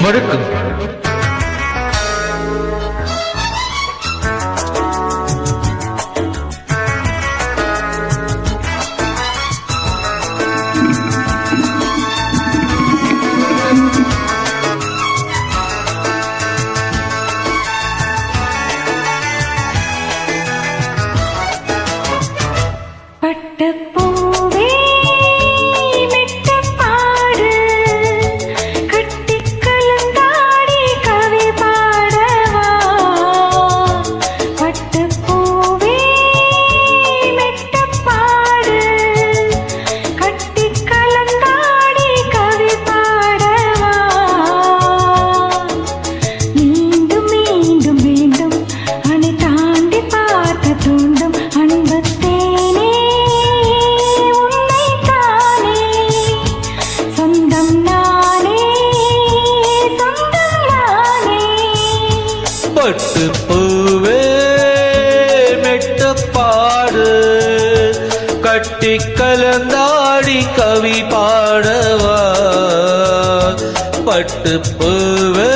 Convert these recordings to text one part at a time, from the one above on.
வணக்கம். பட்டு பூவே மெட்டப்பாடு கட்டி கலந்தாடி கவி பாடவா பட்டு பூவே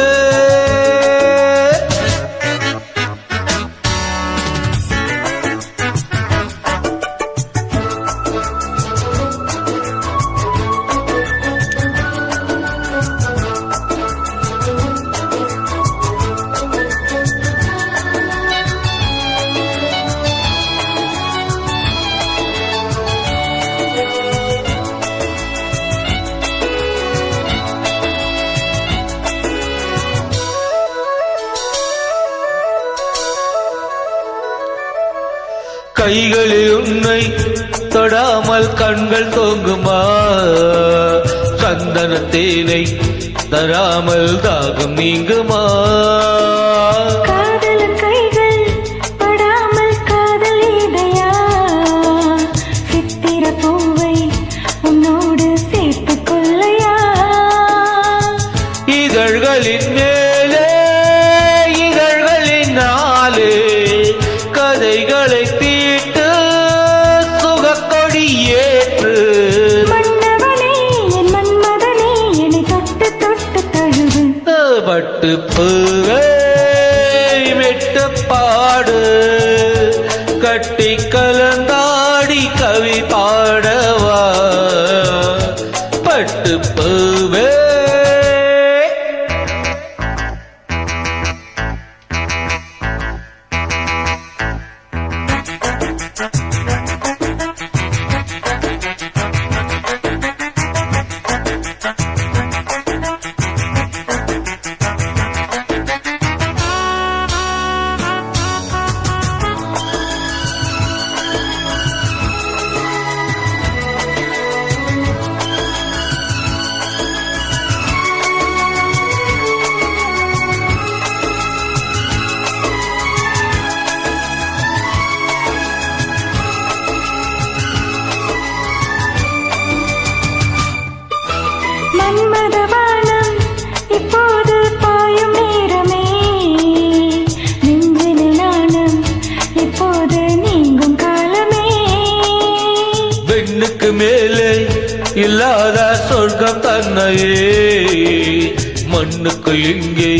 கைகளில் உன்னை தொடாமல் கண்கள் தோங்குமா சந்தன தேனை தராமல் தாகம் நீங்குமா காதல் கைகள் படாமல் காதல் இதையா சித்திர பூவை உன்னோடு சேர்த்துக் கொள்ளையா இதழ்களின் மேலே இதழ்களின் நாளே கதைகளை தீட்டு சுகக்கொடி ஏற்று மன்னவனே என் மன்மதனே என்னை தொட்டு தொட்டு தழுவு பட்டு பூவே மெட்டப்பாடு கட்டி கலந்தாடி கவி பாடவா பட்டு பூவே மன்மதவானம் இப்போது பாயும் நேரமே நெஞ்சில் நாணம் இப்போது நீங்கும் காலமே விண்ணுக்கு மேலே இல்லாத சொர்க்கம் தன்னையே மண்ணுக்குள் இங்கே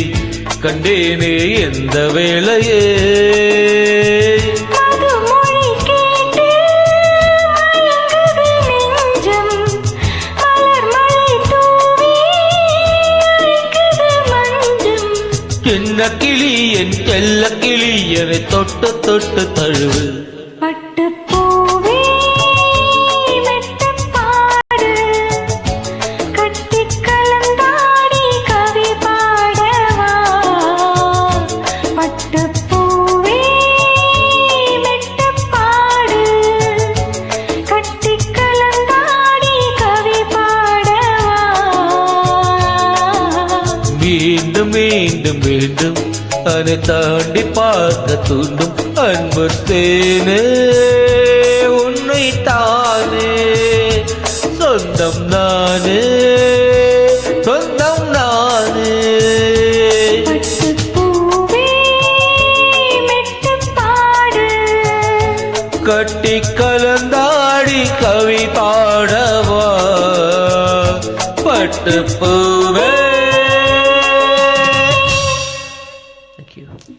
கண்டேனே எந்த வேளையே மதுமொழி கேட்டு மயங்குது நெஞ்சம் மலர்மழை தூவி அழைக்குது மஞ்சம் சின்ன கிளி என் செல்ல கிளி என்னை தொட்டு தொட்டு தழுவு பட்டு பூவே மெட்டப்பாடு கட்டி கலந்தாடி கவி பாடவா பட்டு பூவே மெட்டப்பாடு கட்டி கலந்தாடி கவி பாடவா மீண்டும் மீண்டும் மீண்டும் அதை தாண்டி பார்க்க தூண்டும் அன்பு தேனே உன்னை தானே சொந்தம் நானே சொந்தம் நானே பட்டு பூவே மெட்டப்பாடு கட்டி கலந்தாடி கவி பாடவா பட்டு பூவே தேங்க்யூ.